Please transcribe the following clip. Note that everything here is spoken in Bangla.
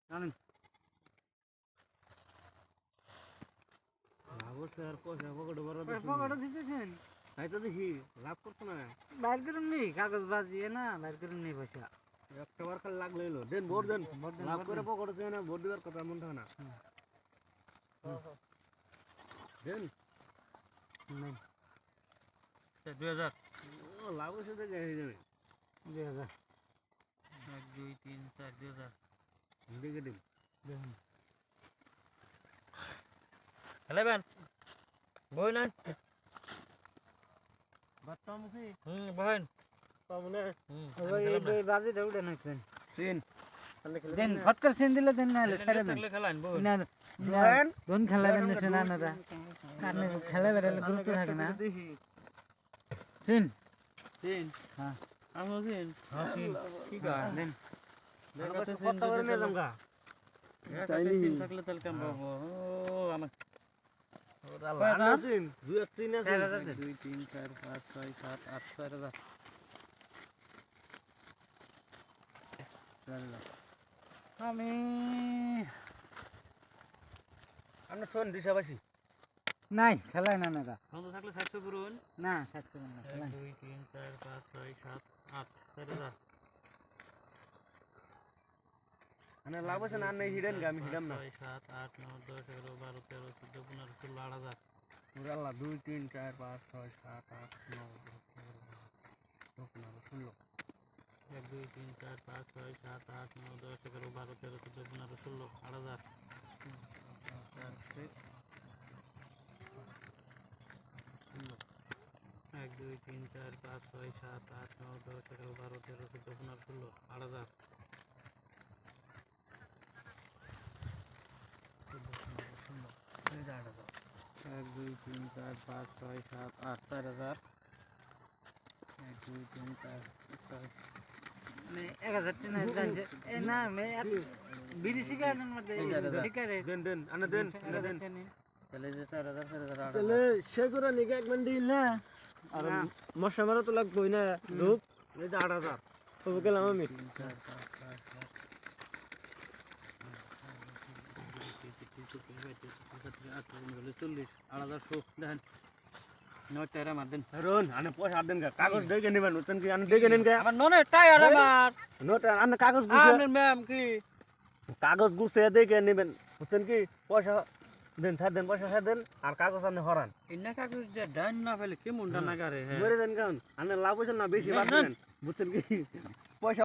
জানেন লাভ হচ্ছে আর পয়সা পকেটে ভরা পকেটে দিতেছেন তাই তো দেখি লাভ করতো না বাইর করে নেই কাগজ বাজিয়ে না বাইর করে নেই পয়সা একটা বার খালি লাগলো এলো দেন ভোট দেন লাভ করে পকেটে দেয় না ভোট দেওয়ার কথা এমন থাকে না দেন নেই 2000 লাভ হচ্ছে দেখে হয়ে যাবে 2000 1 2 3 4 2000 দেখে দিন দেখুন খেলাবেন বই না বাচ্চা মুখে বহেন পাবনে এই বাজিটা উঠে নাকছেন তিন দেন ফটকার সেন দিলে দেন না ছেড়ে দেন খেলান বই না কোন খেলাবেন না না কারণে খেলা বেরালে গুরুত্ব থাকে না তিন তিন হ্যাঁ আমি বলছেন ঠিক আছে দেন কত করে নিয়ে যাম গা তিন থাকলে তাহলে কেমন পাবো ও আমার দুই এক তিন আছে 2 3 4 5 6 7 8 4000 আমি আমরা শোন দিশাবাসী নাই খেলাই না না কত থাকলে 700 করুন না থাকতে না 1 2 3 4 5 6 7 8 4000 মানে লাভ আছে না নেই হিডেন গা আমি হিডাম না 7 8 9 10 11 12 13 14 15 16 18000 আল্লাহ 2 3 4 5 6 7 8 9 10 11 12 1 2 3 4 5 6 7 8 9 10 11 12 13 14 15 16 8000 1 2 3 4 5 6 7 8 9 10 11 12 13 14 15 16 8000 1 2 3 4 5 6 7 8 4000 1 2 3 4 5 মানে 1000 টাকা জানছে এ না মে বিড়ি সিগারেটের মধ্যে সিগারেট দেন দেন আনে দেন আনে দেন তাহলে যে 4000 4000 তাহলে সে করে নিকে এক মিনিট দিল না আর মশা মারা তো লাগবই না ধূপ এই যে 8000 তবু গেলাম আমি 40 রোন আনে পয়সা আর দেন গা কাগজ দেখে নেবেন উতন কি আনে দেখে নেন গা আমার ননে টায়ার আমার নোট আনে কাগজ গুছে আমার ম্যাম কি কাগজ গুছে দেখে নেবেন উতন কি পয়সা দেন ছাড় দেন পয়সা ছাড় দেন আর কাগজ আনে হরান ইন্না কাগজ যে ডান না ফেলে কি মুন্ডা না করে মরে দেন কারণ আনে লাভ হইছে না বেশি বাদ দেন বুঝছেন কি পয়সা